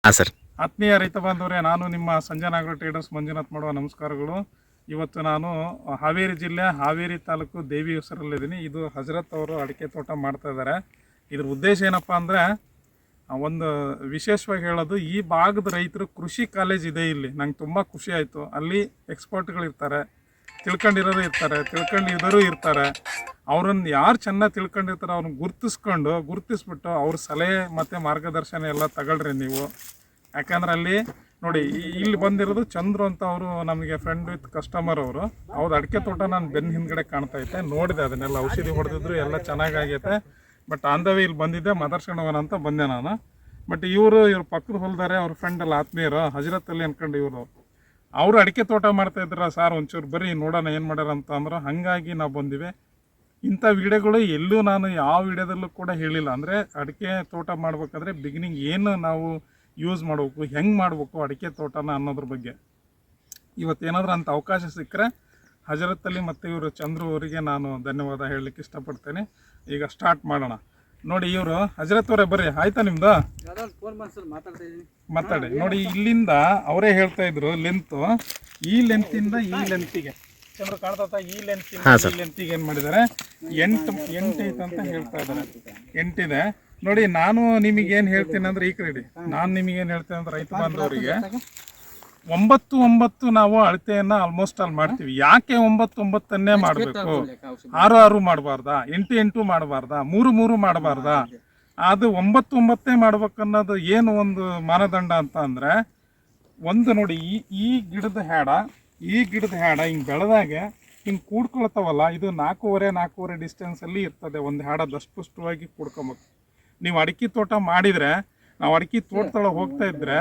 ಹಾಂ ಸರ್. ಆತ್ಮೀಯ ರೈತ ಬಾಂಧವರೇ, ನಾನು ನಿಮ್ಮ ಸಂಜಯ್ ನಾಗರ ಟ್ರೇಡರ್ಸ್ ಮಂಜುನಾಥ್ ಮಾಡುವ ನಮಸ್ಕಾರಗಳು. ಇವತ್ತು ನಾನು ಹಾವೇರಿ ಜಿಲ್ಲೆ ಹಾವೇರಿ ತಾಲೂಕು ದೇವಿ ಹೆಸರಲ್ಲಿದ್ದೀನಿ. ಇದು ಹಜರತ್ ಅವರು ಅಡಿಕೆ ತೋಟ ಮಾಡ್ತಾ ಇದ್ದಾರೆ. ಇದ್ರ ಉದ್ದೇಶ ಏನಪ್ಪ ಅಂದರೆ, ಒಂದು ವಿಶೇಷವಾಗಿ ಹೇಳೋದು, ಈ ಭಾಗದ ರೈತರು ಕೃಷಿ ಕಾಲೇಜ್ ಇದೆ ಇಲ್ಲಿ. ನಂಗೆ ತುಂಬ ಖುಷಿ ಆಯಿತು. ಅಲ್ಲಿ ಎಕ್ಸ್ಪರ್ಟ್ಗಳಿರ್ತಾರೆ, ತಿಳ್ಕೊಂಡಿರೋರು ಇರ್ತಾರೆ, ತಿಳ್ಕೊಂಡಿರೋರು ಇರ್ತಾರೆ. ಅವ್ರನ್ನ ಯಾರು ಚೆನ್ನಾಗಿ ತಿಳ್ಕೊಂಡಿರ್ತಾರೆ ಅವ್ರನ್ನ ಗುರುತಿಸ್ಬಿಟ್ಟು ಅವ್ರ ಸಲಹೆ ಮತ್ತು ಮಾರ್ಗದರ್ಶನ ಎಲ್ಲ ತಗೊಳ್ರಿ ನೀವು. ಯಾಕಂದ್ರೆ ಅಲ್ಲಿ ನೋಡಿ, ಇಲ್ಲಿ ಬಂದಿರೋದು ಚಂದ್ರು ಅಂತ. ಅವರು ನಮಗೆ ಫ್ರೆಂಡ್ ವಿತ್ ಕಸ್ಟಮರ್. ಅವರು ಅವ್ರದ್ದು ಅಡಿಕೆ ತೋಟ ನಾನು ಬೆನ್ನ ಹಿಂದ್ಗಡೆ ಕಾಣ್ತಾ ಐತೆ, ನೋಡಿದೆ. ಅದನ್ನೆಲ್ಲ ಔಷಧಿ ಹೊಡೆದಿದ್ರು, ಎಲ್ಲ ಚೆನ್ನಾಗೈತೆ. ಬಟ್ ಆನ್ ದ ವೇ ಇಲ್ಲಿ ಬಂದಿದ್ದೆ, ಮಾತಾಡ್ಸ್ಕೊಂಡು ಹೋಗೋಣ ಅಂತ ಬಂದೆ ನಾನು. ಬಟ್ ಇವ್ರ ಪಕ್ಕದ ಹೊಲ್ದಾರೆ, ಅವ್ರ ಫ್ರೆಂಡ್ ಎಲ್ಲ ಆತ್ಮೀಯರು ಹಜರತ್ತಲ್ಲಿ ಅನ್ಕೊಂಡು ಅವರು ಅಡಿಕೆ ತೋಟ ಮಾಡ್ತಾಯಿದ್ರ. ಸಾರ್ ಒಂಚೂರು ಬರೀ ನೋಡೋಣ ಏನು ಮಾಡ್ಯಾರ ಅಂತ ಅಂದ್ರೆ, ಹಾಗಾಗಿ ನಾವು ಬಂದಿವೆ. ಇಂಥ ವಿಡಿಯೋಗಳು ಎಲ್ಲೂ ನಾನು ಯಾವ ವಿಡಿಯೋದಲ್ಲೂ ಕೂಡ ಹೇಳಿಲ್ಲ. ಅಂದರೆ ಅಡಿಕೆ ತೋಟ ಮಾಡ್ಬೇಕಾದ್ರೆ ಬಿಗಿನಿಂಗ್ ಏನು ನಾವು ಯೂಸ್ ಮಾಡಬೇಕು, ಹೆಂಗೆ ಮಾಡಬೇಕು ಅಡಿಕೆ ತೋಟನ ಅನ್ನೋದ್ರ ಬಗ್ಗೆ ಇವತ್ತೇನಾದ್ರೂ ಅಂಥ ಅವಕಾಶ ಸಿಕ್ಕರೆ ಹಜರತ್ತಲ್ಲಿ ಮತ್ತು ಇವರು ಚಂದ್ರು ಅವರಿಗೆ ನಾನು ಧನ್ಯವಾದ ಹೇಳಲಿಕ್ಕೆ ಇಷ್ಟಪಡ್ತೇನೆ. ಈಗ ಸ್ಟಾರ್ಟ್ ಮಾಡೋಣ. ನೋಡಿ, ಇವರು ಹಜರತ್ ಅವರೇ ಬರ್ರಿ. ಆಯ್ತಾ ನಿಮ್ದು? ಮಾತಾಡಿ. ನೋಡಿ, ಇಲ್ಲಿಂದ ಅವರೇ ಹೇಳ್ತಾ ಇದ್ರು ಲೆಂತು. ಈ ಲೆಂತಿಂದ ಈ ಲೆಂತಿಗೆ ಚಂದ್ರು ಕಾಣ್ತಾ, ಈ ಲೆಂತಿಂದ ಈ ಲೆಂತಿಗೆ ಏನು ಮಾಡಿದ್ದಾರೆ, 8 ಐತೆ ಅಂತ ಹೇಳ್ತಾ ಇದ್ದಾರೆ. 8 ಇದೆ. ನೋಡಿ, ನಾನು ನಿಮಗೇನು ಹೇಳ್ತೀನಿ ಅಂದರೆ, ಈ ಕಡೆ ನಾನು ನಿಮಗೇನು ಹೇಳ್ತೇನೆ ಅಂದ್ರೆ, ರೈತ ಬಾಂಧವರಿಗೆ 9 ನಾವು ಅಳತೆಯನ್ನು ಆಲ್ಮೋಸ್ಟ್ ಅಲ್ಲಿ ಮಾಡ್ತೀವಿ. ಯಾಕೆ 9 ಮಾಡಬೇಕು? 6 ಮಾಡಬಾರ್ದಾ? 8 ಮಾಡಬಾರ್ದಾ? 3 ಮಾಡಬಾರ್ದಾ? ಅದು 9 ಮಾಡ್ಬೇಕನ್ನೋದು ಏನು ಒಂದು ಮಾನದಂಡ ಅಂತ ಅಂದರೆ, ಒಂದು ನೋಡಿ, ಈ ಗಿಡದ ಹ್ಯಾಡ ಹಿಂಗೆ ಬೆಳೆದಾಗ ಹಿಂಗೆ ಕೂಡ್ಕೊಳ್ತಾವಲ್ಲ, ಇದು 4.5 ಡಿಸ್ಟೆನ್ಸಲ್ಲಿ ಇರ್ತದೆ. ಒಂದು ಹ್ಯಾಡ ದಷ್ಟಪುಷ್ಟವಾಗಿ ಕೂಡ್ಕೊಬೇಕು. ನೀವು ಅಡಿಕೆ ತೋಟ ಮಾಡಿದರೆ, ನಾವು ಅಡಿಕೆ ತೋಟದೊಳಗೆ ಹೋಗ್ತಾ ಇದ್ರೆ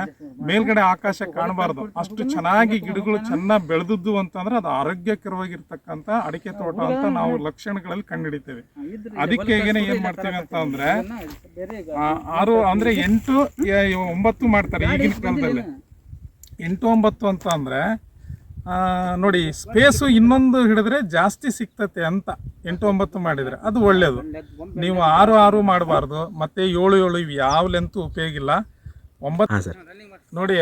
ಮೇಲ್ಗಡೆ ಆಕಾಶ ಕಾಣಬಾರ್ದು. ಅಷ್ಟು ಚೆನ್ನಾಗಿ ಗಿಡಗಳು ಚೆನ್ನಾಗಿ ಬೆಳೆದದ್ದು ಅಂತಂದ್ರೆ ಅದು ಆರೋಗ್ಯಕರವಾಗಿರ್ತಕ್ಕಂಥ ಅಡಿಕೆ ತೋಟ ಅಂತ ನಾವು ಲಕ್ಷಣಗಳಲ್ಲಿ ಕಂಡುಹಿಡಿತೇವೆ. ಅದಕ್ಕೆ ಏನು ಮಾಡ್ತೀವಿ ಅಂತ ಅಂದ್ರೆ, 6 ಅಂದರೆ 8, 9 ಮಾಡ್ತಾರೆ ಈಗಿನ ಕಾಲದಲ್ಲಿ. 8, 9 ಅಂತ ಅಂದರೆ ನೋಡಿ, ಸ್ಪೇಸು ಇನ್ನೊಂದು ಹಿಡಿದ್ರೆ ಜಾಸ್ತಿ ಸಿಗ್ತತೆ ಅಂತ 8, 9 ಮಾಡಿದರೆ ಅದು ಒಳ್ಳೆಯದು. ನೀವು 6 ಮಾಡಬಾರ್ದು, ಮತ್ತು 7 ಇವು ಯಾವ ಲೆಂತ್ ಉಪಯೋಗ ಇಲ್ಲ. 9 ನೋಡಿ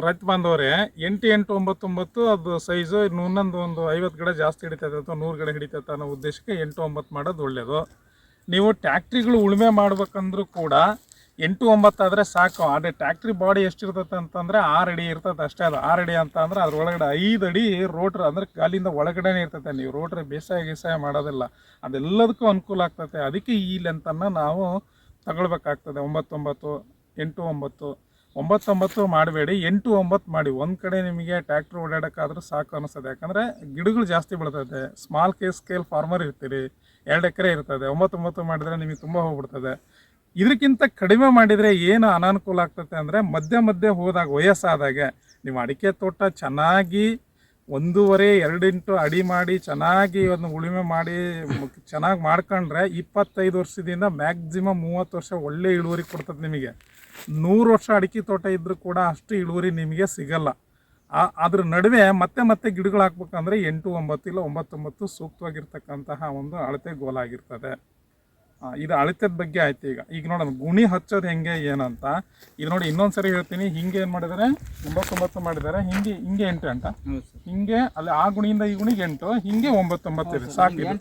ರೈತ ಬಾಂಧವರೇ, 8, 8, 9, 9 ಅದು ಸೈಜು. ಇನ್ನೊಂದು 50 ಗಿಡ ಜಾಸ್ತಿ ಹಿಡಿತೈತೆ ಅಥವಾ 100 ಗಿಡ ಹಿಡಿತೈತೆ ಅನ್ನೋ ಉದ್ದೇಶಕ್ಕೆ 8, 9 ಮಾಡೋದು ಒಳ್ಳೆಯದು. ನೀವು ಟ್ಯಾಕ್ಟ್ರಿಗಳು ಉಳುಮೆ ಮಾಡ್ಬೇಕಂದ್ರೂ ಕೂಡ 8, 9 ಆದರೆ ಸಾಕು. ಅದೇ ಟ್ಯಾಕ್ಟ್ರಿ ಬಾಡಿ ಎಷ್ಟಿರ್ತೈತೆ ಅಂತಂದರೆ 6 ಅಡಿ ಇರ್ತೈತೆ ಅಷ್ಟೇ. ಅದು 6 ಅಡಿ ಅಂತ ಅಂದರೆ ಅದ್ರೊಳಗಡೆ 5 ಅಡಿ ರೋಟ್ರ್, ಅಂದರೆ ಗಾಲಿಂದ ಒಳಗಡೆನೇ ಇರ್ತೈತೆ. ನೀವು ರೋಟ್ರ್ ಬೇಸಾಯ ಮಾಡೋದಿಲ್ಲ, ಅದೆಲ್ಲದಕ್ಕೂ ಅನುಕೂಲ ಆಗ್ತೈತೆ. ಅದಕ್ಕೆ ಈ ಲೆಂತನ್ನು ನಾವು ತಗೊಳ್ಬೇಕಾಗ್ತದೆ. 9, 8, 9 ಮಾಡಬೇಡಿ, 8, 9 ಮಾಡಿ. ಒಂದು ಕಡೆ ನಿಮಗೆ ಟ್ಯಾಕ್ಟ್ರ್ ಓಡಾಡೋಕ್ಕಾದ್ರೂ ಸಾಕು ಅನಿಸ್ತದೆ. ಯಾಕಂದರೆ ಗಿಡಗಳು ಜಾಸ್ತಿ ಬೆಳ್ತೈತೆ. ಸ್ಮಾಲ್ ಸ್ಕೇಲ್ ಫಾರ್ಮರ್ ಇರ್ತೀರಿ, 2 ಎಕರೆ ಇರ್ತದೆ. 9 ಮಾಡಿದರೆ ನಿಮಗೆ ತುಂಬ ಹೋಗ್ಬಿಡ್ತದೆ. ಇದಕ್ಕಿಂತ ಕಡಿಮೆ ಮಾಡಿದರೆ ಏನು ಅನಾನುಕೂಲ ಆಗ್ತದೆ ಅಂದರೆ, ಮಧ್ಯೆ ಹೋದಾಗ, ವಯಸ್ಸಾದಾಗೆ ನೀವು ಅಡಿಕೆ ತೋಟ ಚೆನ್ನಾಗಿ 1.5-2 ಅಡಿ ಮಾಡಿ ಚೆನ್ನಾಗಿ ಒಂದು ಉಳುಮೆ ಮಾಡಿ ಚೆನ್ನಾಗಿ ಮಾಡ್ಕೊಂಡ್ರೆ 25 ವರ್ಷದಿಂದ ಮ್ಯಾಕ್ಸಿಮಮ್ 30 ವರ್ಷ ಒಳ್ಳೆ ಇಳುವರಿ ಕೊಡ್ತದೆ ನಿಮಗೆ. 100 ವರ್ಷ ಅಡಿಕೆ ತೋಟ ಇದ್ದರೂ ಕೂಡ ಅಷ್ಟು ಇಳುವರಿ ನಿಮಗೆ ಸಿಗಲ್ಲ. ಅದ್ರ ನಡುವೆ ಮತ್ತೆ ಗಿಡಗಳು ಹಾಕ್ಬೇಕಂದ್ರೆ 8, 9 ಇಲ್ಲ 9, 9 ಸೂಕ್ತವಾಗಿರ್ತಕ್ಕಂತಹ ಒಂದು ಅಳತೆ ಗೋಲಾಗಿರ್ತದೆ. ಇದು ಅಳತೆದ ಬಗ್ಗೆ ಆಯ್ತು. ಈಗ ನೋಡೋಣ ಗುಣಿ ಹಚ್ಚೋದು ಹೆಂಗೆ ಏನಂತ. ಇದು ನೋಡಿ, ಇನ್ನೊಂದು ಸರಿ ಹೇಳ್ತೀನಿ. ಹಿಂಗೆ ಏನು ಮಾಡಿದ್ದಾರೆ, 9 ಮಾಡಿದ್ದಾರೆ. ಹಿಂಗೆ 8 ಅಂತ, ಹಿಂಗೆ ಅಲ್ಲಿ ಆ ಗುಣಿಯಿಂದ ಈ ಗುಣಿಗೆ 8, ಹಿಂಗೆ 9 ಇದೆ ಸಾಕಿದೆ.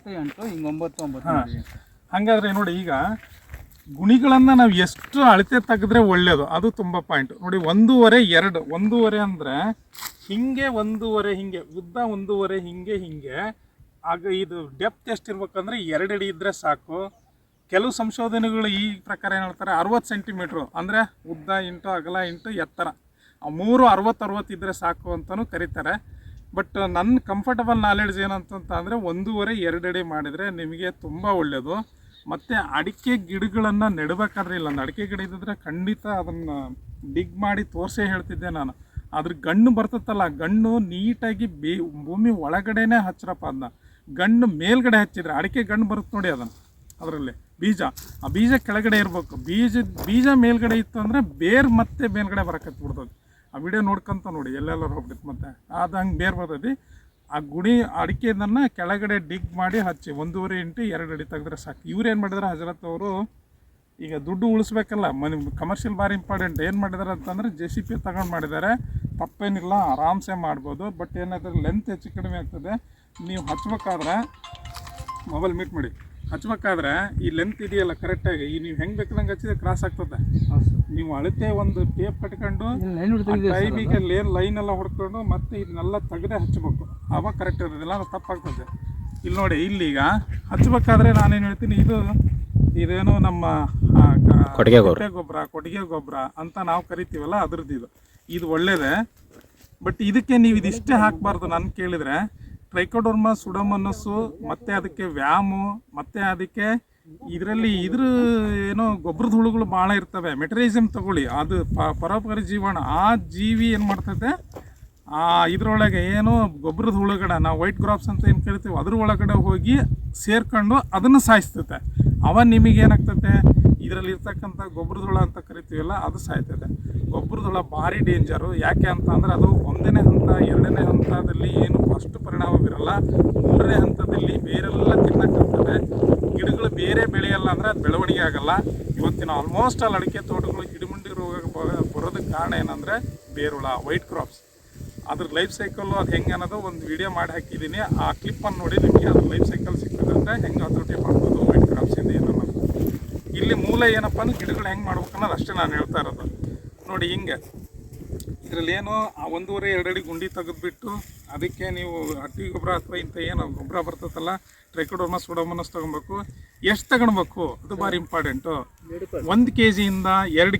ಹಾಂ, ಹಾಗಾದರೆ ನೋಡಿ, ಈಗ ಗುಣಿಗಳನ್ನು ನಾವು ಎಷ್ಟು ಅಳತೆ ತೆಗೆದ್ರೆ ಒಳ್ಳೆಯದು, ಅದು ತುಂಬ ಪಾಯಿಂಟ್. ನೋಡಿ, 1.5, 2, 1.5 ಅಂದರೆ ಹಿಂಗೆ 1.5, ಹಿಂಗೆ ಉದ್ದ 1.5, ಹಿಂಗೆ. ಆಗ ಇದು ಡೆಪ್ತ್ ಎಷ್ಟಿರ್ಬೇಕಂದ್ರೆ 2 ಅಡಿ ಇದ್ದರೆ ಸಾಕು. ಕೆಲವು ಸಂಶೋಧನೆಗಳು ಈ ಪ್ರಕಾರ ಏನು ಹೇಳ್ತಾರೆ, 60 ಸೆಂಟಿಮೀಟ್ರು ಅಂದರೆ ಉದ್ದ ಇಂಟು ಅಗಲ ಇಂಟು ಎತ್ತರ, 3 60 ಇದ್ದರೆ ಸಾಕು ಅಂತಲೂ ಕರೀತಾರೆ. ಬಟ್ ನನ್ನ ಕಂಫರ್ಟಬಲ್ ನಾಲೆಡ್ಜ್ ಏನಂತಂದರೆ 1.5, 2 ಅಡಿ ಮಾಡಿದರೆ ನಿಮಗೆ ತುಂಬ ಒಳ್ಳೆಯದು. ಮತ್ತು ಅಡಿಕೆ ಗಿಡಗಳನ್ನು ನೆಡಬೇಕಾದ್ರೆ, ಇಲ್ಲ ಅಡಿಕೆ ಗಿಡ ಇದ್ದಿದ್ರೆ ಖಂಡಿತ ಅದನ್ನು ಡಿಗ್ ಮಾಡಿ ತೋರಿಸೇ ಹೇಳ್ತಿದ್ದೆ ನಾನು. ಅದ್ರ ಗಣ್ಣು ಬರ್ತತ್ತಲ್ಲ, ಗಣ್ಣು ನೀಟಾಗಿ ಭೂಮಿ ಒಳಗಡೆನೇ ಹಚ್ಚಿರಪ್ಪ. ಅದನ್ನ ಗಣ್ಣು ಮೇಲ್ಗಡೆ ಹಚ್ಚಿದ್ರೆ ಅಡಿಕೆ ಗಣ್ಣು ಬರುತ್ತೆ ನೋಡಿ, ಅದರಲ್ಲಿ ಆ ಬೀಜ ಕೆಳಗಡೆ ಇರಬೇಕು. ಬೀಜ ಮೇಲ್ಗಡೆ ಇತ್ತು ಅಂದರೆ ಬೇರ್ ಮತ್ತೆ ಮೇಲ್ಗಡೆ ಬರಕತ್ಬಿಡ್ತದೆ. ಆ ವಿಡಿಯೋ ನೋಡ್ಕೊಂತ ನೋಡಿ, ಎಲ್ಲೆಲ್ಲರೂ ಹೋಗ್ಬಿಟ್ಟು ಮತ್ತೆ ಅದು ಹಂಗೆ ಬೇರ್ ಬರ್ತದೆ. ಆ ಗುಡಿ ಅಡಿಕೆದನ್ನು ಕೆಳಗಡೆ ಡಿಗ್ ಮಾಡಿ ಹಚ್ಚಿ 1.5 ಇಂಟು 2 ಅಡಿ ತೆಗೆದ್ರೆ ಸಾಕು. ಇವ್ರೇನು ಮಾಡಿದ್ರೆ ಹಜರತ್ ಅವರು ಈಗ ದುಡ್ಡು ಉಳಿಸ್ಬೇಕಲ್ಲ, ಕಮರ್ಷಿಯಲ್ ಭಾರಿ ಇಂಪಾರ್ಟೆಂಟ್. ಏನು ಮಾಡಿದ್ದಾರೆ ಅಂತಂದರೆ JCP ತಗೊಂಡು ಮಾಡಿದ್ದಾರೆ, ತಪ್ಪೇನಿಲ್ಲ, ಆರಾಮ್ಸೆ ಮಾಡ್ಬೋದು. ಬಟ್ ಏನಾದರೂ ಲೆಂತ್ ಹೆಚ್ಚು ಕಡಿಮೆ ಆಗ್ತದೆ. ನೀವು ಹಚ್ಬೇಕಾದ್ರೆ ಮೊಬೈಲ್ ಮೀಟ್ ಮಾಡಿ ಹಚ್ಬೇಕಾದ್ರೆ ಈ ಲೆಂತ್ ಇದೆಯಲ್ಲ ಕರೆಕ್ಟಾಗಿ, ಈ ನೀವು ಹೆಂಗೆ ಬೇಕಾದಂಗೆ ಹಚ್ಚಿದ್ರೆ ಕ್ರಾಸ್ ಆಗ್ತದೆ. ನೀವು ಅಳತೆ ಒಂದು ಟೇಪ್ ಕಟ್ಕೊಂಡು ಟೈಮಿಗೆ ಲೈನ್ ಎಲ್ಲ ಹೊಡ್ಕೊಂಡು ಮತ್ತೆ ಇದನ್ನೆಲ್ಲ ತೆಗೆದೇ ಹಚ್ಚಬೇಕು, ಆವಾಗ ಕರೆಕ್ಟ್ ಇರೋದಿಲ್ಲ, ಅದು ತಪ್ಪಾಗ್ತದೆ. ಇಲ್ಲಿ ನೋಡಿ, ಇಲ್ಲೀಗ ಹಚ್ಬೇಕಾದ್ರೆ ನಾನೇನು ಹೇಳ್ತೀನಿ, ಇದೇನು ನಮ್ಮ ಕೊಟ್ಟಿಗೆ ಗೊಬ್ಬರ ಅಂತ ನಾವು ಕರಿತೀವಲ್ಲ, ಅದ್ರದ್ದು ಇದು ಒಳ್ಳೇದೇ. ಬಟ್ ಇದಕ್ಕೆ ನೀವು ಇದಿಷ್ಟೇ ಹಾಕಬಾರ್ದು. ನಾನು ಕೇಳಿದರೆ ಟ್ರೈಕೋಡರ್ಮಾ ಸುಡೋಮೋನಾಸು ಮತ್ತು ಅದಕ್ಕೆ ವ್ಯಾಮು ಮತ್ತು ಅದಕ್ಕೆ ಇದ್ರ ಏನೋ ಗೊಬ್ಬರದ ಹುಳುಗಳು ಭಾಳ ಇರ್ತವೆ. ಮೆಟರೈಸಮ್ ತಗೊಳ್ಳಿ, ಅದು ಪರೋಪಕಾರಿ ಜೀವಾಣು. ಆ ಜೀವಿ ಏನು ಮಾಡ್ತೈತೆ, ಇದರೊಳಗೆ ಏನೋ ಗೊಬ್ಬರದ ಹುಳುಗಡ, ನಾವು ವೈಟ್ ಕ್ರಾಪ್ಸ್ ಅಂತ ಏನು ಕರಿತೀವಿ, ಅದ್ರ ಒಳಗಡೆ ಹೋಗಿ ಸೇರ್ಕೊಂಡು ಅದನ್ನು ಸಾಯಿಸ್ತೈತೆ. ಅವ ನಿಮಗೇನಾಗ್ತೈತೆ, ಇದರಲ್ಲಿ ಇರ್ತಕ್ಕಂಥ ಗೊಬ್ಬರದ ಹುಳ ಅಂತ ಕರಿತೀವಲ್ಲ, ಅದು ಸಾಯ್ತದೆ. ಗೊಬ್ಬರದ ಹುಳ ಭಾರಿ ಡೇಂಜರು. ಯಾಕೆ ಅಂತ ಅಂದರೆ ಅದು 1ನೇ ಹಂತ 2ನೇ ಹಂತದಲ್ಲಿ ಏನು ಅಷ್ಟು ಪರಿಣಾಮ ಬೀರಲ್ಲ. 3ನೇ ಹಂತದಲ್ಲಿ ಬೇರೆಲ್ಲ ತಿನ್ನಕ್ಕಾಗ್ತದೆ. ಗಿಡಗಳು ಬೇರೆ ಬೆಳೆಯಲ್ಲ ಅಂದರೆ ಅದು ಬೆಳವಣಿಗೆ ಆಗಲ್ಲ. ಇವತ್ತಿನ ಆಲ್ಮೋಸ್ಟ್ ಅಲ್ಲಿ ಅಡಿಕೆ ತೋಟಗಳು ಗಿಡಮುಂಡಿ ರೋಗ ಬರೋದಕ್ಕೆ ಕಾರಣ ಏನಂದರೆ ಬೇರುಳ, ವೈಟ್ ಕ್ರಾಪ್ಸ್. ಅದ್ರ ಲೈಫ್ ಸೈಕಲ್ಲು ಅದು ಹೆಂಗೆ ಅನ್ನೋದು ಒಂದು ವಿಡಿಯೋ ಮಾಡಿ ಹಾಕಿದ್ದೀನಿ. ಆ ಕ್ಲಿಪ್ಪನ್ನು ನೋಡಿ ನಿಮಗೆ ಅದ್ರ ಲೈಫ್ ಸೈಕಲ್ ಸಿಗ್ತದಂತೆ, ಹೆಂಗೆ ಹತೋಟಿ ಮಾಡ್ಬೋದು ವೈಟ್ ಕ್ರಾಪ್ಸಿಂದ ಏನು ಅನ್ನೋದು. ಇಲ್ಲಿ ಮೂಲ ಏನಪ್ಪ ಅಂದ್ರೆ ಗಿಡಗಳು ಹೆಂಗೆ ಮಾಡ್ಬೇಕು ಅನ್ನೋದು ಅಷ್ಟೇ ನಾನು ಹೇಳ್ತಾ ಇರೋದು. ನೋಡಿ ಹಿಂಗೆ ಇದರಲ್ಲಿ ಏನು 1.5-2 ಅಡಿ ಗುಂಡಿ ತೆಗೆದುಬಿಟ್ಟು ಅದಕ್ಕೆ ನೀವು ಹಟ್ಟಿ ಗೊಬ್ಬರ ಅಥವಾ ಇಂಥ ಏನು ಗೊಬ್ಬರ ಬರ್ತದಲ್ಲ, ಟ್ರೈಕೋಡರ್ಮಾ ಸುಡೋಮೋನಾಸ್ ತೊಗೊಬೇಕು. ಎಷ್ಟು ತಗೊಳ್ಬೇಕು ಅದು ಭಾರಿ ಇಂಪಾರ್ಟೆಂಟು. 1 kg ಇಂದ 2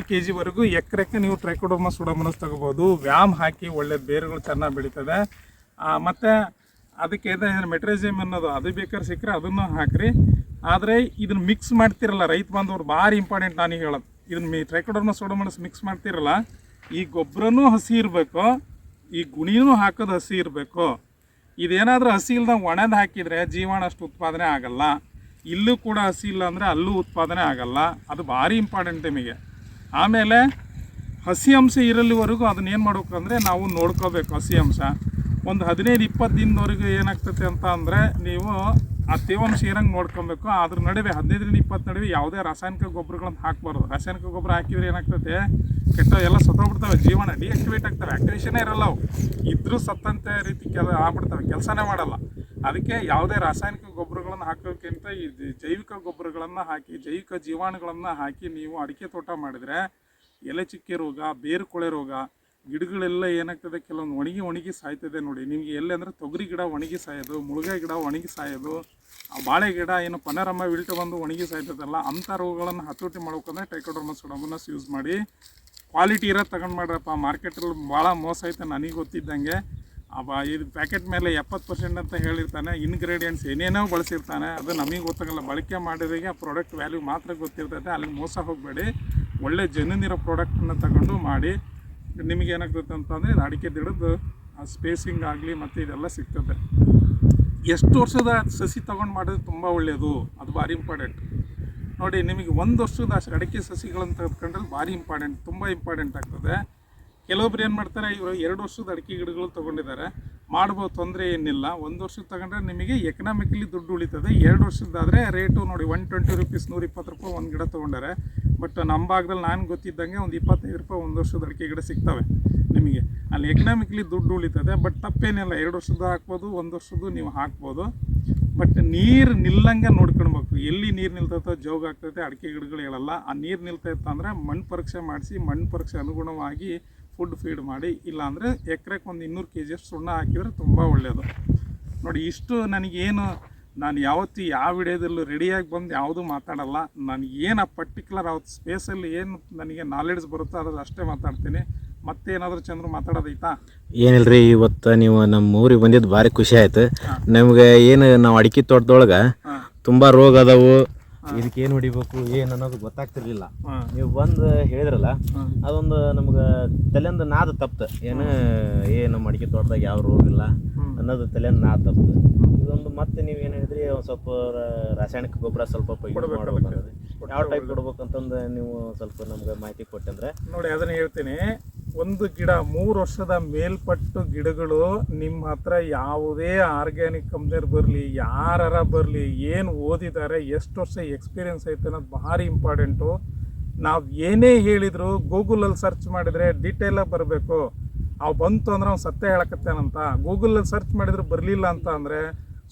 kg ವರೆಗೂ ಎಕರೆಕ್ಕೆ ನೀವು ಟ್ರೈಕೋಡರ್ಮಾ ಸುಡೋಮೋನಾಸ್ ತಗೋಬೋದು. ವ್ಯಾಮ್ ಹಾಕಿ ಒಳ್ಳೇದು, ಬೇರುಗಳು ಚೆನ್ನಾಗಿ ಬೆಳೀತದೆ. ಮತ್ತು ಅದಕ್ಕೆ ಮೆಟ್ರೈಸಮ್ ಅನ್ನೋದು ಅದು ಬೇಕಾದ್ರೆ ಸಿಕ್ಕರೆ ಅದನ್ನು ಹಾಕಿರಿ. ಆದರೆ ಇದನ್ನು ಮಿಕ್ಸ್ ಮಾಡ್ತಿರಲ್ಲ ರೈತ ಬಾಂಧವರು, ಭಾರಿ ಇಂಪಾರ್ಟೆಂಟ್ ನಾನು ಹೇಳೋದು. ಇದನ್ನು ಟ್ರೈಕೋಡರ್ಮಾ ಸುಡೋಮೋನಾಸ್ ಮಿಕ್ಸ್ ಮಾಡ್ತಿರಲ್ಲ, ಈ ಗೊಬ್ಬರನೂ ಹಸಿ ಇರಬೇಕು, ಈ ಗುಣಿನೂ ಹಾಕೋದು ಹಸಿ ಇರಬೇಕು. ಇದೇನಾದರೂ ಹಸಿ ಇಲ್ದಂಗೆ ಒಣದು ಹಾಕಿದರೆ ಜೀವಾಣು ಅಷ್ಟು ಉತ್ಪಾದನೆ ಆಗಲ್ಲ. ಇಲ್ಲೂ ಕೂಡ ಹಸಿ ಇಲ್ಲ ಅಂದರೆ ಅಲ್ಲೂ ಉತ್ಪಾದನೆ ಆಗಲ್ಲ. ಅದು ಭಾರಿ ಇಂಪಾರ್ಟೆಂಟ್ ನಿಮಗೆ. ಆಮೇಲೆ ಹಸಿ ಅಂಶ ಇರಲ್ಲಿವರೆಗೂ ಅದನ್ನೇನು ಮಾಡ್ಬೇಕು ಅಂದರೆ ನಾವು ನೋಡ್ಕೋಬೇಕು. ಹಸಿ ಅಂಶ ಒಂದು 15-20 ದಿನದವರೆಗೂ ಏನಾಗ್ತೈತೆ ಅಂತ ಅಂದರೆ ನೀವು ಆ ತೇವಾಂಶ ಇರಂಗೆ ನೋಡ್ಕೊಬೇಕು. ಅದ್ರ ನಡುವೆ 15-20 ನಡುವೆ ಯಾವುದೇ ರಾಸಾಯನಿಕ ಗೊಬ್ಬರಗಳನ್ನು ಹಾಕಬಾರ್ದು. ರಾಸಾಯನಿಕ ಗೊಬ್ಬರ ಹಾಕಿದರೆ ಏನಾಗ್ತೈತೆ, ಕೆಟ್ಟ ಎಲ್ಲ ಸತ್ತೋಗ್ಬಿಡ್ತವೆ, ಜೀವನ ಡಿಆಕ್ಟಿವೇಟ್ ಆಗ್ತವೆ, ಆಕ್ಟಿವೇಶನೇ ಇರಲ್ಲ. ಅವು ಇದ್ರೂ ಸತ್ತಂತೆ ರೀತಿ ಆಗ್ಬಿಡ್ತವೆ, ಕೆಲಸನೇ ಮಾಡಲ್ಲ. ಅದಕ್ಕೆ ಯಾವುದೇ ರಾಸಾಯನಿಕ ಗೊಬ್ಬರಗಳನ್ನು ಹಾಕೋಕ್ಕಿಂತ ಈ ಜೈವಿಕ ಗೊಬ್ಬರಗಳನ್ನು ಹಾಕಿ, ಜೈವಿಕ ಜೀವಾಣುಗಳನ್ನು ಹಾಕಿ ನೀವು ಅಡಿಕೆ ತೋಟ ಮಾಡಿದರೆ ಎಲೆ ಚುಕ್ಕೆ ರೋಗ, ಬೇರು ಕೊಳೆ ರೋಗ, ಗಿಡಗಳೆಲ್ಲ ಏನಾಗ್ತದೆ ಕೆಲವೊಂದು ಒಣಗಿ ಸಾಯ್ತದೆ. ನೋಡಿ ನಿಮಗೆ ಎಲ್ಲಿ ಅಂದರೆ ತೊಗರಿ ಗಿಡ ಒಣಗಿ ಸಾಯೋದು, ಮುಳುಗಾಯಿ ಗಿಡ ಒಣಗಿ ಸಾಯೋದು, ಬಾಳೆ ಗಿಡ ಏನು ಪನರಮ್ಮ ವಿಲ್ಟು ಬಂದು ಒಣಗಿ ಸಾಯ್ತದಲ್ಲ, ಅಂಥ ರೋಗಗಳನ್ನು ಹತೋಟಿ ಮಾಡ್ಬೇಕಂದ್ರೆ ಟ್ರೈಕೋಡರ್ಮಾ ಸುಡೋಮೋನಾಸ್ ಯೂಸ್ ಮಾಡಿ. ಕ್ವಾಲಿಟಿ ಇರೋದು ತಗೊಂಡು ಮಾಡ್ರಪ್ಪ. ಮಾರ್ಕೆಟಲ್ಲಿ ಭಾಳ ಮೋಸ ಐತೆ ನನಗೆ ಗೊತ್ತಿದ್ದಂಗೆ. ಇದು ಪ್ಯಾಕೆಟ್ ಮೇಲೆ 70% ಅಂತ ಹೇಳಿರ್ತಾನೆ, ಇನ್ಗ್ರೀಡಿಯೆಂಟ್ಸ್ ಏನೇನೋ ಬಳಸಿರ್ತಾನೆ, ಅದು ನಮಗೆ ಗೊತ್ತಾಗಲ್ಲ. ಬಳಕೆ ಮಾಡಿದ್ರಿಗೆ ಆ ಪ್ರಾಡಕ್ಟ್ ವ್ಯಾಲ್ಯೂ ಮಾತ್ರ ಗೊತ್ತಿರ್ತೈತೆ. ಅಲ್ಲಿ ಮೋಸ ಹೋಗಬೇಡಿ, ಒಳ್ಳೆ ಜೆನ್ಯೂನಿರೋ ಪ್ರಾಡಕ್ಟನ್ನು ತಗೊಂಡು ಮಾಡಿ. ನಿಮಗೆ ಏನಾಗ್ತದೆ ಅಂತಂದರೆ ಇದು ಅಡಿಕೆ ಗಿಡದ್ದು ಸ್ಪೇಸಿಂಗ್ ಆಗಲಿ ಮತ್ತು ಇದೆಲ್ಲ ಸಿಗ್ತದೆ. ಎಷ್ಟು ವರ್ಷದ ಸಸಿ ತೊಗೊಂಡು ಮಾಡೋದು ತುಂಬ ಒಳ್ಳೆಯದು, ಅದು ಭಾರಿ ಇಂಪಾರ್ಟೆಂಟ್. ನೋಡಿ ನಿಮಗೆ 1 ವರ್ಷದ ಅಡಿಕೆ ಸಸಿಗಳನ್ನು ತೆಗೆದುಕೊಂಡ್ರೆ ಭಾರಿ ಇಂಪಾರ್ಟೆಂಟ್, ತುಂಬ ಇಂಪಾರ್ಟೆಂಟ್ ಆಗ್ತದೆ. ಕೆಲವೊಬ್ರು ಏನು ಮಾಡ್ತಾರೆ, ಇವರು 2 ವರ್ಷದ ಅಡಿಕೆ ಗಿಡಗಳು ತೊಗೊಂಡಿದ್ದಾರೆ, ಮಾಡ್ಬೋದು, ತೊಂದರೆ ಏನಿಲ್ಲ. 1 ವರ್ಷದ ತಗೊಂಡ್ರೆ ನಿಮಗೆ ಎಕನಾಮಿಕಲಿ ದುಡ್ಡು ಉಳಿತದೆ. 2 ವರ್ಷದ್ದಾದರೆ ರೇಟು ನೋಡಿ 120 ರೂಪೀಸ್, 120 ರೂಪಾಯಿ ಒಂದು ಗಿಡ ತೊಗೊಂಡಾರೆ. ಬಟ್ ನಮ್ಮ ಭಾಗದಲ್ಲಿ ನಾನು ಗೊತ್ತಿದ್ದಂಗೆ ಒಂದು 25 ರೂಪಾಯಿ 1 ವರ್ಷದ ಅಡಿಕೆ ಗಿಡ ಸಿಗ್ತವೆ ನಿಮಗೆ. ಅಲ್ಲಿ ಎಕನಾಮಿಕಲಿ ದುಡ್ಡು ಉಳಿತದೆ. ಬಟ್ ತಪ್ಪೇನಿಲ್ಲ, 2 ವರ್ಷದ್ದು ಹಾಕ್ಬೋದು, 1 ವರ್ಷದ್ದು ನೀವು ಹಾಕ್ಬೋದು. ಬಟ್ ನೀರು ನಿಲ್ಲಂಗೆ ನೋಡ್ಕೊಳ್ಬೇಕು. ಎಲ್ಲಿ ನೀರು ನಿಲ್ತೈತೋ ಜೋಗ ಆಗ್ತೈತೆ, ಅಡಿಕೆ ಗಿಡಗಳು ಹೇಳಲ್ಲ. ಆ ನೀರು ನಿಲ್ತೈತೆ ಅಂದರೆ ಮಣ್ಣು ಪರೀಕ್ಷೆ ಮಾಡಿಸಿ, ಮಣ್ಣು ಪರೀಕ್ಷೆ ಅನುಗುಣವಾಗಿ ಫುಡ್ ಫೀಡ್ ಮಾಡಿ. ಇಲ್ಲಾಂದರೆ ಎಕರೆಗೆ ಒಂದು 200 kg ಅಷ್ಟು ಸುಣ್ಣ ಹಾಕಿದರೆ ತುಂಬ ಒಳ್ಳೆಯದು. ನೋಡಿ ಇಷ್ಟು ನನಗೇನು, ನಾನು ಯಾವತ್ತೂ ಯಾವ ವಿಡಿಯೋದಲ್ಲೂ ರೆಡಿಯಾಗಿ ಬಂದು ಯಾವುದೂ ಮಾತಾಡಲ್ಲ. ನನಗೇನು ಆ ಪರ್ಟಿಕ್ಯುಲರ್ ಅವತ್ತು ಸ್ಪೇಸಲ್ಲಿ ಏನು ನನಗೆ ನಾಲೆಡ್ಜ್ ಬರುತ್ತೋ ಅದು ಅಷ್ಟೇ ಮಾತಾಡ್ತೀನಿ. ಮತ್ತೇನಾದರೂ ಚಂದ್ರ ಮಾತಾಡೋದೈತಾ? ಏನಿಲ್ರಿ, ಇವತ್ತು ನೀವು ನಮ್ಮ ಊರಿಗೆ ಬಂದಿದ್ದು ಭಾರಿ ಖುಷಿ ಆಯ್ತು ನಮ್ಗೆ. ಏನು ನಾವು ಅಡಿಕೆ ತೋಟದೊಳಗೆ ತುಂಬ ರೋಗ ಅದಾವು, ಇದಕ್ಕೆ ಏನು ಹೊಡಿಬೇಕು ಏನು ಅನ್ನೋದು ಗೊತ್ತಾಗ್ತಿರ್ಲಿಲ್ಲ. ನೀವು ಬಂದು ಹೇಳಿದ್ರಲ್ಲ, ಅದೊಂದು ನಮ್ಗೆ ತಲೆಯಿಂದ ನಾದ ತಪ್ತು. ಏನು ನಮ್ಮ ಅಡಿಕೆ ತೋಟದಾಗ ಯಾವ ರೋಗ ಇಲ್ಲ ಅನ್ನೋದು ತಲೆಯಿಂದ ನಾದ ತಪ್ತು. ಇದೊಂದು ಮತ್ತೆ ನೀವು ಏನು ಹೇಳಿದ್ರಿ, ಒಂದು ಸ್ವಲ್ಪ ರಾಸಾಯನಿಕ ಗೊಬ್ಬರ ಸ್ವಲ್ಪ ಮಾಡ್ಬೇಕು ಅನ್ನೋದು, ಯಾವ ಟೈಪ್ ಕೊಡ್ಬೇಕಂತಂದು ನೀವು ಸ್ವಲ್ಪ ನಮ್ಗೆ ಮಾಹಿತಿ ಕೊಟ್ಟಂದ್ರೆ. ನೋಡಿ ಅದನ್ನು ಹೇಳ್ತೀನಿ. ಒಂದು ಗಿಡ 3 ವರ್ಷದ ಮೇಲ್ಪಟ್ಟು ಗಿಡಗಳು ನಿಮ್ಮ ಹತ್ರ ಯಾವುದೇ ಆರ್ಗ್ಯಾನಿಕ್ ಕಂಪ್ನಿಯರ್ ಬರಲಿ, ಯಾರ ಬರಲಿ, ಏನು ಓದಿದ್ದಾರೆ, ಎಷ್ಟು ವರ್ಷ ಎಕ್ಸ್ಪೀರಿಯನ್ಸ್ ಐತೆ ಅನ್ನೋದು ಭಾರಿ ಇಂಪಾರ್ಟೆಂಟು. ನಾವು ಏನೇ ಹೇಳಿದ್ರು ಗೂಗಲಲ್ಲಿ ಸರ್ಚ್ ಮಾಡಿದರೆ ಡೀಟೇಲಾಗಿ ಬರಬೇಕು. ಅವು ಬಂತು ಅಂದ್ರೆ ಅವ್ನು ಸತ್ಯ ಹೇಳಕತ್ತೇನಂತ. ಗೂಗಲಲ್ಲಿ ಸರ್ಚ್ ಮಾಡಿದ್ರು ಬರಲಿಲ್ಲ ಅಂತ ಅಂದರೆ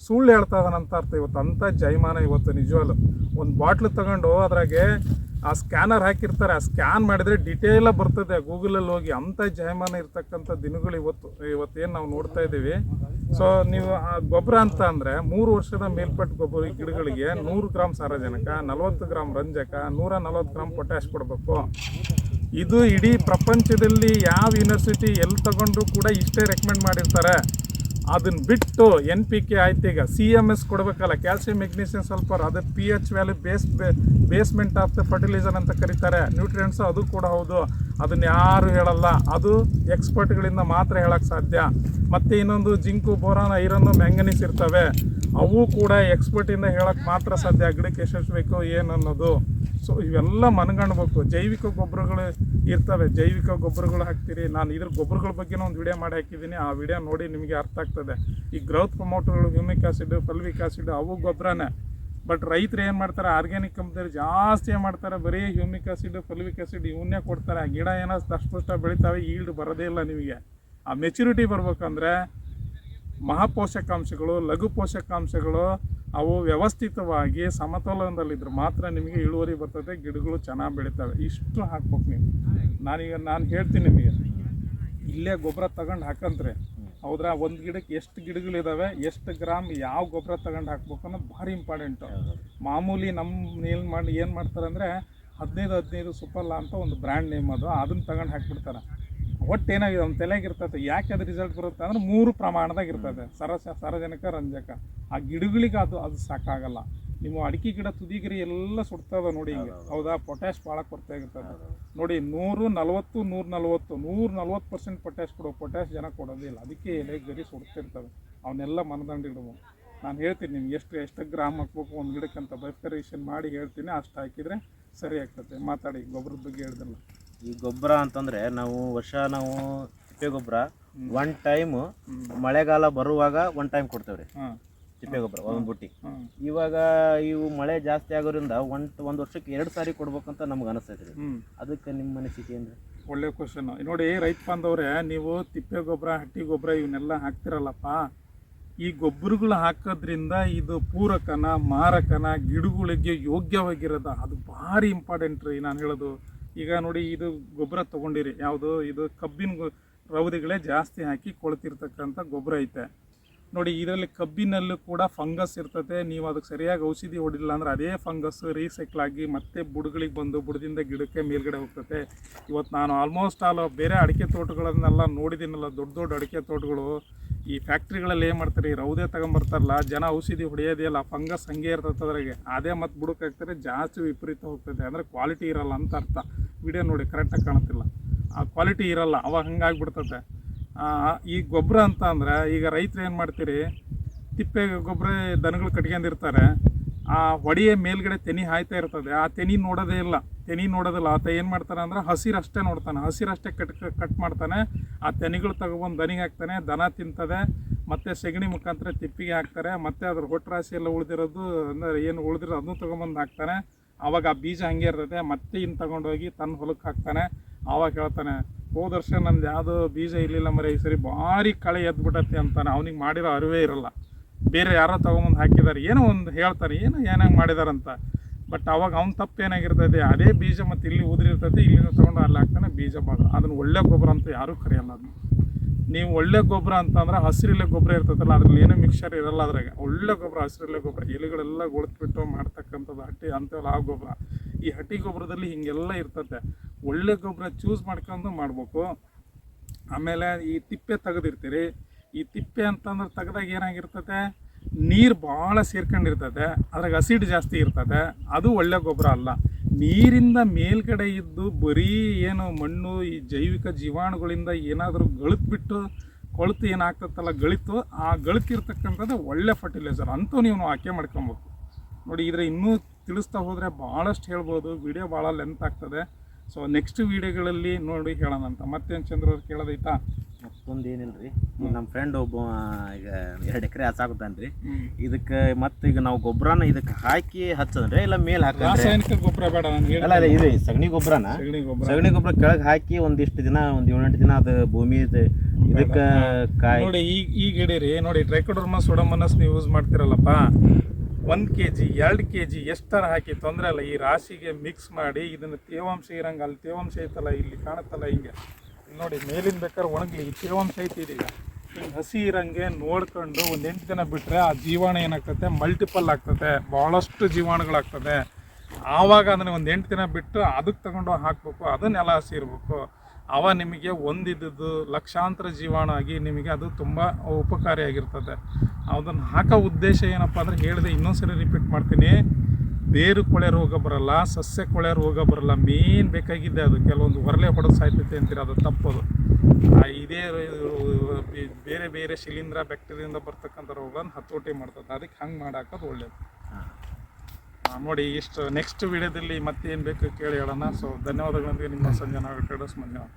ಸುಳ್ಳು ಹೇಳ್ತಾ ಇದ್ದಾನಂತ ಅರ್ಥ. ಇವತ್ತು ಅಂಥ ಜೈಮಾನ ಇವತ್ತು ನಿಜವಲ್ಲ. ಒಂದು ಬಾಟ್ಲು ತಗೊಂಡು ಅದ್ರಾಗೆ ಆ ಸ್ಕ್ಯಾನರ್ ಹಾಕಿರ್ತಾರೆ, ಆ ಸ್ಕ್ಯಾನ್ ಮಾಡಿದರೆ ಡೀಟೇಲಾಗಿ ಬರ್ತದೆ ಗೂಗಲಲ್ಲಿ ಹೋಗಿ. ಅಂಥ ಜೈಮಾನ ಇರ್ತಕ್ಕಂಥ ದಿನಗಳು ಇವತ್ತೇನು ನಾವು ನೋಡ್ತಾ ಇದ್ದೀವಿ. ಸೊ ನೀವು ಆ ಗೊಬ್ಬರ ಅಂತ ಅಂದರೆ 3 ವರ್ಷದ ಮೇಲ್ಪಟ್ಟು ಗೊಬ್ಬರ ಗಿಡಗಳಿಗೆ 100 ಗ್ರಾಮ್ ಸಾರಜನಕ, 40 ಗ್ರಾಮ್ ರಂಜಕ, 140 ಗ್ರಾಮ್ ಪೊಟ್ಯಾಶ್ ಕೊಡಬೇಕು. ಇದು ಇಡೀ ಪ್ರಪಂಚದಲ್ಲಿ ಯಾವ ಯೂನಿವರ್ಸಿಟಿ ಎಲ್ಲಿ ತಗೊಂಡ್ರು ಕೂಡ ಇಷ್ಟೇ ರೆಕಮೆಂಡ್ ಮಾಡಿರ್ತಾರೆ. ಅದನ್ನ ಬಿಟ್ಟು NPK ಆಯ್ತು, ಈಗ CMS ಕೊಡಬೇಕಲ್ಲ, ಕ್ಯಾಲ್ಸಿಯಂ ಮೆಗ್ನೀಷಿಯಂ ಸಲ್ಫರ್, ಅದು pH value basement of the fertiliser ಅಂತ ಕರೀತಾರೆ. ನ್ಯೂಟ್ರಿಯೆಂಟ್ಸ್ ಅದು ಕೂಡ ಹೌದು, ಅದನ್ನ ಯಾರು ಹೇಳಲ್ಲ, ಅದು ಎಕ್ಸ್ಪರ್ಟ್ಗಳಿಂದ ಮಾತ್ರ ಹೇಳಕ್ಕೆ ಸಾಧ್ಯ. ಮತ್ತು ಇನ್ನೊಂದು ಜಿಂಕು, ಬೋರಾನ್, ಐರನ್, ಮ್ಯಾಂಗನೀಸ್ ಇರ್ತವೆ, ಅವು ಕೂಡ ಎಕ್ಸ್ಪರ್ಟಿಂದ ಹೇಳಕ್ಕೆ ಮಾತ್ರ ಸಾಧ್ಯ ಗಿಡಕ್ಕೆ ಎಷ್ಟೆಷ್ಟು ಬೇಕು ಏನು ಅನ್ನೋದು. ಸೊ ಇವೆಲ್ಲ ಮನಗಣ್ಬೇಕು. ಜೈವಿಕ ಗೊಬ್ಬರಗಳು ಇರ್ತವೆ, ಜೈವಿಕ ಗೊಬ್ಬರಗಳು ಹಾಕ್ತೀರಿ. ನಾನು ಇದ್ರ ಗೊಬ್ಬರಗಳ ಬಗ್ಗೆ ಒಂದು ವಿಡಿಯೋ ಮಾಡಿ ಹಾಕಿದ್ದೀನಿ, ಆ ವಿಡಿಯೋ ನೋಡಿ ನಿಮಗೆ ಅರ್ಥ ಆಗ್ತದೆ. ಈ ಗ್ರೋತ್ ಪ್ರಮೋಟರ್ಗಳು, ಹ್ಯೂಮಿಕ್ ಆಸಿಡ್, ಫಲ್ವಿಕ್ ಆಸಿಡ್ ಅವು ಗೊಬ್ಬರನೇ. ಬಟ್ ರೈತರು ಏನು ಮಾಡ್ತಾರೆ, ಆರ್ಗ್ಯಾನಿಕ್ ಕಂಪ್ನಿಯವ್ರು ಜಾಸ್ತಿ ಏನು ಮಾಡ್ತಾರೆ, ಬರೀ ಹ್ಯೂಮಿಕ್ ಆಸಿಡ್, ಫಲ್ವಿಕ್ ಆಸಿಡ್ ಇವನ್ನೇ ಕೊಡ್ತಾರೆ. ಆ ಗಿಡ ಏನೋ ಅಷ್ಟು ಬೆಳಿತಾವೆ, ಈಲ್ಡ್ ಬರೋದೇ ಇಲ್ಲ. ನಿಮಗೆ ಆ ಮೆಚುರಿಟಿ ಬರ್ಬೇಕಂದ್ರೆ ಮಹಾಪೋಷಕಾಂಶಗಳು, ಲಘು ಪೋಷಕಾಂಶಗಳು ಅವು ವ್ಯವಸ್ಥಿತವಾಗಿ ಸಮತೋಲನದಲ್ಲಿದ್ದರೆ ಮಾತ್ರ ನಿಮಗೆ ಇಳುವರಿ ಬರ್ತದೆ, ಗಿಡಗಳು ಚೆನ್ನಾಗಿ ಬೆಳಿತವೆ. ಇಷ್ಟು ಹಾಕ್ಬೇಕು ನೀವು. ನಾನು ಹೇಳ್ತೀನಿ ನಿಮಗೆ, ಇಲ್ಲೇ ಗೊಬ್ಬರ ತಗೊಂಡು ಹಾಕಂತ್ರೆ ಹೌದ್ರಾ, ಒಂದು ಗಿಡಕ್ಕೆ ಎಷ್ಟು ಗಿಡಗಳಿದ್ದಾವೆ, ಎಷ್ಟು ಗ್ರಾಮ್ ಯಾವ ಗೊಬ್ಬರ ತಗೊಂಡು ಹಾಕ್ಬೇಕು ಅನ್ನೋದು ಭಾರಿ ಇಂಪಾರ್ಟೆಂಟು. ಮಾಮೂಲಿ ನಮ್ಮ ಏನು ಮಾಡ್ತಾರೆ ಅಂದರೆ 15 ಸುಪರ್ಲಾ ಅಂತ ಒಂದು ಬ್ರ್ಯಾಂಡ್ ನೇಮ್ ಅದು, ಅದನ್ನು ತಗೊಂಡು ಹಾಕ್ಬಿಡ್ತಾರೆ. ಒಟ್ಟು ಏನಾಗಿದೆ ನಮ್ಮ ತಲೆಯಾಗಿರ್ತದೆ. ಯಾಕೆ ಅದು ರಿಸಲ್ಟ್ ಬರುತ್ತೆ ಅಂದರೆ 3 ಪ್ರಮಾಣದಾಗ ಇರ್ತದೆ, ಸಾರಜನಕ, ರಂಜಕ. ಆ ಗಿಡಗಳಿಗೆ ಅದು ಸಾಕಾಗಲ್ಲ. ನಿಮ್ಮ ಅಡಿಕೆ ಗಿಡ ತುದಿಗಿರಿ ಎಲ್ಲ ಸುಡ್ತದೆ ನೋಡಿ ಹಿಂಗೆ, ಹೌದಾ. ಪೊಟ್ಯಾಶ್ ಭಾಳ ಕೊರತೆ ಆಗಿರ್ತದೆ ನೋಡಿ. 140 140% ಪೊಟ್ಯಾಶ್ ಕೊಡೋ ಪೊಟ್ಯಾಶ್ ಜನ ಕೊಡೋದಿಲ್ಲ. ಅದಕ್ಕೆ ಎಲೆ ಗರಿ ಸುಡ್ತಿರ್ತವೆ. ಅವನ್ನೆಲ್ಲ ಮನದಂಡಿಡ್ಬೋದು. ನಾನು ಹೇಳ್ತೀನಿ ನಿಮ್ಗೆ ಎಷ್ಟು ಗ್ರಾಮ್ ಹಾಕ್ಬೇಕು ಒಂದು ಗಿಡಕ್ಕೆ ಅಂತ ಬೈಫರೇಷನ್ ಮಾಡಿ ಹೇಳ್ತೀನಿ. ಅಷ್ಟು ಹಾಕಿದರೆ ಸರಿ ಆಗ್ತದೆ. ಮಾತಾಡಿ ಗೊಬ್ಬರದ ಬಗ್ಗೆ ಹೇಳ್ದಲ್ಲ. ಈ ಗೊಬ್ಬರ ಅಂತಂದರೆ ನಾವು ತಿಪ್ಪೆ ಗೊಬ್ಬರ ಒನ್ ಟೈಮು ಮಳೆಗಾಲ ಬರುವಾಗ ಒನ್ ಟೈಮ್ ಕೊಡ್ತೇವೆ ರೀ ತಿಪ್ಪೆ ಗೊಬ್ಬರ ಒಂದು ಬುಟ್ಟಿ. ಇವಾಗ ಇವು ಮಳೆ ಜಾಸ್ತಿ ಆಗೋದ್ರಿಂದ ಒಂದು ವರ್ಷಕ್ಕೆ 2 ಸಾರಿ ಕೊಡ್ಬೇಕಂತ ನಮ್ಗೆ ಅನಿಸ್ತೈತೆ ರೀ. ಅದಕ್ಕೆ ನಿಮ್ಮ ಅನಿಸಿಕೆ ಏನು ರೀ? ಒಳ್ಳೆ ಕ್ವಶನ್ ನೋಡಿ ರೈತ ಬಾಂಧವ್ರೆ. ನೀವು ತಿಪ್ಪೆ ಗೊಬ್ಬರ, ಹಟ್ಟಿ ಗೊಬ್ಬರ ಇವನ್ನೆಲ್ಲ ಹಾಕ್ತಿರಲ್ಲಪ್ಪ, ಈ ಗೊಬ್ಬರಗಳು ಹಾಕೋದ್ರಿಂದ ಇದು ಪೂರಕನ, ಮಾರಕನ, ಗಿಡಗಳಿಗೆ ಯೋಗ್ಯವಾಗಿರೋದ, ಅದು ಭಾರಿ ಇಂಪಾರ್ಟೆಂಟ್ ರೀ. ನಾನು ಹೇಳೋದು ಈಗ ನೋಡಿ, ಇದು ಗೊಬ್ಬರ ತೊಗೊಂಡಿರಿ, ಯಾವುದು ಇದು ಕಬ್ಬಿನ ರೌದಿಗಳೇ ಜಾಸ್ತಿ ಹಾಕಿ ಕೊಳ್ತಿರ್ತಕ್ಕಂಥ ಗೊಬ್ಬರ ಐತೆ ನೋಡಿ. ಇದರಲ್ಲಿ ಕಬ್ಬಿನಲ್ಲೂ ಕೂಡ ಫಂಗಸ್ ಇರ್ತದೆ. ನೀವು ಅದಕ್ಕೆ ಸರಿಯಾಗಿ ಔಷಧಿ ಹೊಡಿಲ್ಲ ಅಂದ್ರೆ ಅದೇ ಫಂಗಸ್ ರೀಸೈಕಲ್ ಆಗಿ ಮತ್ತೆ ಬುಡಗಳಿಗೆ ಬಂದು ಬುಡದಿಂದ ಗಿಡಕ್ಕೆ ಮೇಲ್ಗಡೆ ಹೋಗ್ತದೆ. ಇವತ್ತು ನಾನು ಆಲ್ಮೋಸ್ಟ್ ಬೇರೆ ಅಡಿಕೆ ತೋಟಗಳನ್ನೆಲ್ಲ ನೋಡಿದ್ದೀನಲ್ಲ, ದೊಡ್ಡ ಅಡಿಕೆ ತೋಟಗಳು, ಈ ಫ್ಯಾಕ್ಟ್ರಿಗಳಲ್ಲಿ ಏನು ಮಾಡ್ತಾರೆ, ಈ ರೌದೆ ತಗೊಂಬರ್ತಾರಲ್ಲ, ಜನ ಔಷಧಿ ಹೊಡೆಯೋದೇ ಇಲ್ಲ, ಫಂಗಸ್ ಹಂಗೆ ಇರ್ತದೆ ಅದ್ರಾಗೆ. ಅದೇ ಮತ್ತು ಬುಡಕ್ಕೆ ಹಾಕ್ತಾರೆ, ಜಾಸ್ತಿ ವಿಪರೀತ ಹೋಗ್ತದೆ. ಅಂದರೆ ಕ್ವಾಲಿಟಿ ಇರಲ್ಲ ಅಂತ ಅರ್ಥ. ವಿಡಿಯೋ ನೋಡಿ ಕರೆಕ್ಟಾಗಿ ಕಾಣುತ್ತಿಲ್ಲ, ಆ ಕ್ವಾಲಿಟಿ ಇರಲ್ಲ, ಅವಾಗ ಹಂಗಾಗಿಬಿಡ್ತದೆ. ಈ ಗೊಬ್ಬರ ಅಂತ ಅಂದರೆ ಈಗ ರೈತರು ಏನು ಮಾಡ್ತೀರಿ, ತಿಪ್ಪೆ ಗೊಬ್ಬರ ದನಗಳು ಕಟ್ಕೊಂಡಿರ್ತಾರೆ, ಆ ಹೊಡೆಯ ಮೇಲ್ಗಡೆ ತೆನಿ ಹಾಯ್ತಾ ಇರ್ತದೆ, ಆ ತೆನಿ ನೋಡೋದಿಲ್ಲ. ಆತ ಏನು ಮಾಡ್ತಾನೆ ಅಂದರೆ ಹಸಿರಷ್ಟೇ ನೋಡ್ತಾನೆ, ಹಸಿರಷ್ಟೇ ಕಟ್ ಮಾಡ್ತಾನೆ. ಆ ತೆನಿಗಳು ತಗೊಬಂದು ದನಿಗೆ ಹಾಕ್ತಾನೆ, ದನ ತಿಂತದೆ, ಮತ್ತು ಸೆಗಣಿ ಮುಖಾಂತರ ತಿಪ್ಪಿಗೆ ಹಾಕ್ತಾರೆ. ಮತ್ತು ಅದ್ರ ಹೊಟ್ಟರಾಶಿ ಎಲ್ಲ ಉಳಿದಿರೋದು ಅಂದರೆ ಏನು ಉಳಿದಿರೋ ಅದನ್ನು ತೊಗೊಂಬಂದು ಹಾಕ್ತಾನೆ. ಆವಾಗ ಆ ಬೀಜ ಹಂಗೆ ಇರ್ತದೆ. ಮತ್ತೆ ಇನ್ನು ತಗೊಂಡೋಗಿ ತನ್ನ ಹೊಲಕ್ಕೆ ಹಾಕ್ತಾನೆ. ಆವಾಗ ಹೇಳ್ತಾನೆ, ಹೋದ ವರ್ಷ ನಂದು ಯಾವುದೋ ಬೀಜ ಇರಲಿಲ್ಲ ಮರೆ, ಈ ಸರಿ ಭಾರಿ ಕಳೆ ಎದ್ಬಿಟ್ಟತ್ತೆ ಅಂತಾನೆ. ಅವನಿಗೆ ಮಾಡಿರೋ ಅರಿವೇ ಇರಲ್ಲ. ಬೇರೆ ಯಾರೋ ತೊಗೊಂಬಂದು ಹಾಕಿದ್ದಾರೆ, ಏನೋ ಒಂದು ಹೇಳ್ತಾರೆ, ಏನಾಗಿ ಮಾಡಿದಾರಂತ. ಬಟ್ ಅವಾಗ ಅವ್ನ ತಪ್ಪು ಏನಾಗಿರ್ತದೆ, ಅದೇ ಬೀಜ ಮತ್ತು ಇಲ್ಲಿ ಉದುರಿರ್ತದೆ, ಇಲ್ಲಿಂದ ತೊಗೊಂಡು ಅಲ್ಲಿ ಹಾಕ್ತಾನೆ, ಬೀಜ ಭಾಳ. ಅದನ್ನು ಒಳ್ಳೆ ಗೊಬ್ಬರ ಅಂತ ಯಾರೂ ಕರೆಯಲ್ಲ. ಅದನ್ನು ನೀವು ಒಳ್ಳೆ ಗೊಬ್ಬರ ಅಂತಂದ್ರೆ ಹಸಿರಿಲೆ ಗೊಬ್ಬರ ಇರ್ತದಲ್ಲ, ಅದ್ರಲ್ಲಿ ಏನೋ ಮಿಕ್ಸರ್ ಇರಲ್ಲ. ಅದ್ರಾಗೆ ಒಳ್ಳೆ ಗೊಬ್ಬರ ಹಸಿರಿಲೆ ಗೊಬ್ಬರ, ಎಲೆಗಳೆಲ್ಲ ಗೊಳತ್ಬಿಟ್ಟು ಮಾಡ್ತಕ್ಕಂಥದ್ದು ಹಟ್ಟಿ ಅಂತೆಲ್ಲ ಆ ಗೊಬ್ಬರ. ಈ ಹಟ್ಟಿ ಗೊಬ್ಬರದಲ್ಲಿ ಹೀಗೆಲ್ಲ ಇರ್ತದೆ. ಒಳ್ಳೆ ಗೊಬ್ಬರ ಚೂಸ್ ಮಾಡ್ಕೊಂಡು ಮಾಡ್ಬೇಕು. ಆಮೇಲೆ ಈ ತಿಪ್ಪೆ ತೆಗೆದಿರ್ತೀರಿ, ಈ ತಿಪ್ಪೆ ಅಂತಂದ್ರೆ ತೆಗೆದಾಗ ಏನಾಗಿರ್ತದೆ, ನೀರು ಭಾಳ ಸೇರ್ಕೊಂಡಿರ್ತದೆ, ಅದ್ರಾಗ ಅಸಿಡ್ ಜಾಸ್ತಿ ಇರ್ತದೆ. ಅದು ಒಳ್ಳೆ ಗೊಬ್ಬರ ಅಲ್ಲ. ನೀರಿಂದ ಮೇಲ್ಗಡೆ ಇದ್ದು ಬರೀ ಏನು ಮಣ್ಣು, ಈ ಜೈವಿಕ ಜೀವಾಣುಗಳಿಂದ ಏನಾದರೂ ಕೊಳೆತು ಏನಾಗ್ತತ್ತಲ್ಲ, ಆ ಗಳಿತಿರ್ತಕ್ಕಂಥದ್ದು ಒಳ್ಳೆ ಫರ್ಟಿಲೈಸರ್ ಅಂತೂ ನೀವು ಆಯ್ಕೆ ಮಾಡ್ಕೊಬೇಕು ನೋಡಿ. ಇದ್ರೆ ಇನ್ನೂ ತಿಳಿಸ್ತಾ ಹೋದರೆ ಭಾಳಷ್ಟು ಹೇಳ್ಬೋದು, ವಿಡಿಯೋ ಭಾಳ ಲೆಂತ್ ಆಗ್ತದೆ. ಸೊ ನೆಕ್ಸ್ಟ್ ವಿಡಿಯೋಗಳಲ್ಲಿ ನೋಡಿ ಹೇಳೋಣ ಅಂತ. ಮತ್ತೇನು ಚಂದ್ರ ಅವ್ರು ಕೇಳೋದೈತಾ? ಮತ್ತೊಂದು ಏನಿಲ್ರಿ, ನಮ್ಮ ಫ್ರೆಂಡ್ ಒಬ್ಬ ಈಗ 2 ಎಕರೆ ಹಚ್ಚಾಕತ್ತಾನ್ರಿ. ಇದಕ್ಕೆ ಮತ್ತೆ ಈಗ ನಾವು ಗೊಬ್ಬರನ ಇದಕ್ಕೆ ಹಾಕಿ ಹಚ್ಚಂದ್ರೆ ಇಲ್ಲ ಮೇಲೆ ಹಾಕಂದ್ರೆ? ರಾಸಾಯನಿಕ ಗೊಬ್ಬರ ಬೇಡ ನನಗೆ. ಅಲ್ಲ ಇದು ಸಗಣಿ ಗೊಬ್ಬರನ, ಸಗಣಿ ಗೊಬ್ಬರ ಕೆಳಗೆ ಹಾಕಿ ಒಂದಿಷ್ಟು ದಿನ, ಒಂದು 7-8 ದಿನ ಅದು ಭೂಮಿ ಇದಕ್ಕೆ ಕಾಯಿ ನೋಡಿ. ಈಗ ಹಿಡೀರಿ ನೋಡಿ, ಟ್ರೈಕೋಡರ್ಮಾ ಸೂಡೋಮೋನಾಸ್ ನೀವು ಯೂಸ್ ಮಾಡ್ತಿರಲ್ಲಪ್ಪ, 1 kg 2 kg ಎಷ್ಟರ ಹಾಕಿ ತೊಂದರೆ ಅಲ್ಲ, ಈ ರಾಶಿಗೆ ಮಿಕ್ಸ್ ಮಾಡಿ ಇದನ್ನು ತೇವಾಂಶ ಇರಂಗೆ, ಅಲ್ಲಿ ತೇವಾಂಶ ಐತಲ್ಲ, ಇಲ್ಲಿ ಕಾಣುತ್ತಲ್ಲ ಹಿಂಗೆ ನೋಡಿ, ಮೇಲಿನ ಬೇಕಾದ್ರೆ ಒಣಗಲಿ, ಈ ತೇವಾಂಶ ಐತಿ ಇದೀಗ, ಹಿಂಗೆ ಹಸಿ ಇರಂಗೆ ನೋಡ್ಕೊಂಡು ಒಂದು 8 ದಿನ ಬಿಟ್ಟರೆ ಆ ಜೀವಾಣು ಏನಾಗ್ತದೆ, ಮಲ್ಟಿಪಲ್ ಆಗ್ತದೆ, ಭಾಳಷ್ಟು ಜೀವಾಣುಗಳಾಗ್ತದೆ. ಆವಾಗ ಅದನ್ನು ಒಂದು 8 ದಿನ ಬಿಟ್ಟು ಅದಕ್ಕೆ ತಗೊಂಡು ಹಾಕಬೇಕು, ಅದು ನೆಲ ಹಸಿ ಇರಬೇಕು. ಅವ ನಿಮಗೆ ಒಂದಿದ್ದು ಲಕ್ಷಾಂತರ ಜೀವಾಣು ಆಗಿ ನಿಮಗೆ ಅದು ತುಂಬ ಉಪಕಾರಿಯಾಗಿರ್ತದೆ. ಅದನ್ನು ಹಾಕೋ ಉದ್ದೇಶ ಏನಪ್ಪ ಅಂದರೆ, ಹೇಳಿದೆ ಇನ್ನೊಂದ್ಸರಿ ರಿಪೀಟ್ ಮಾಡ್ತೀನಿ, ಬೇರು ಕೊಳೆ ರೋಗ ಬರಲ್ಲ, ಸಸ್ಯ ಕೊಳೆ ರೋಗ ಬರಲ್ಲ. ಮೇನ್ ಬೇಕಾಗಿದ್ದೆ ಅದು. ಕೆಲವೊಂದು ಹೊರಲೆ ಹೊಡೆದು ಸಾಯ್ತೈತೆ ಅಂತೀರ, ಅದು ತಪ್ಪದು. ಇದೇ ಬೇರೆ ಬೇರೆ ಶಿಲೀಂಧ್ರ ಬ್ಯಾಕ್ಟೀರಿಯಿಂದ ಬರ್ತಕ್ಕಂಥ ರೋಗಗಳನ್ನು ಹತೋಟಿ ಮಾಡ್ತದೆ. ಅದಕ್ಕೆ ಹಂಗೆ ಮಾಡಾಕೋದು ಒಳ್ಳೇದು. ನೋಡಿ, ಇಷ್ಟು ನೆಕ್ಸ್ಟ್ ವಿಡಿಯೋದಲ್ಲಿ ಮತ್ತೆ ಏನು ಬೇಕು ಕೇಳಿ ಹೇಳೋಣ. ಸೊ ಧನ್ಯವಾದಗಳೊಂದಿಗೆ ನಿಮ್ಮ ಸಂಜನಾ ಟ್ರೇಡರ್ಸ್. ಧನ್ಯವಾದ.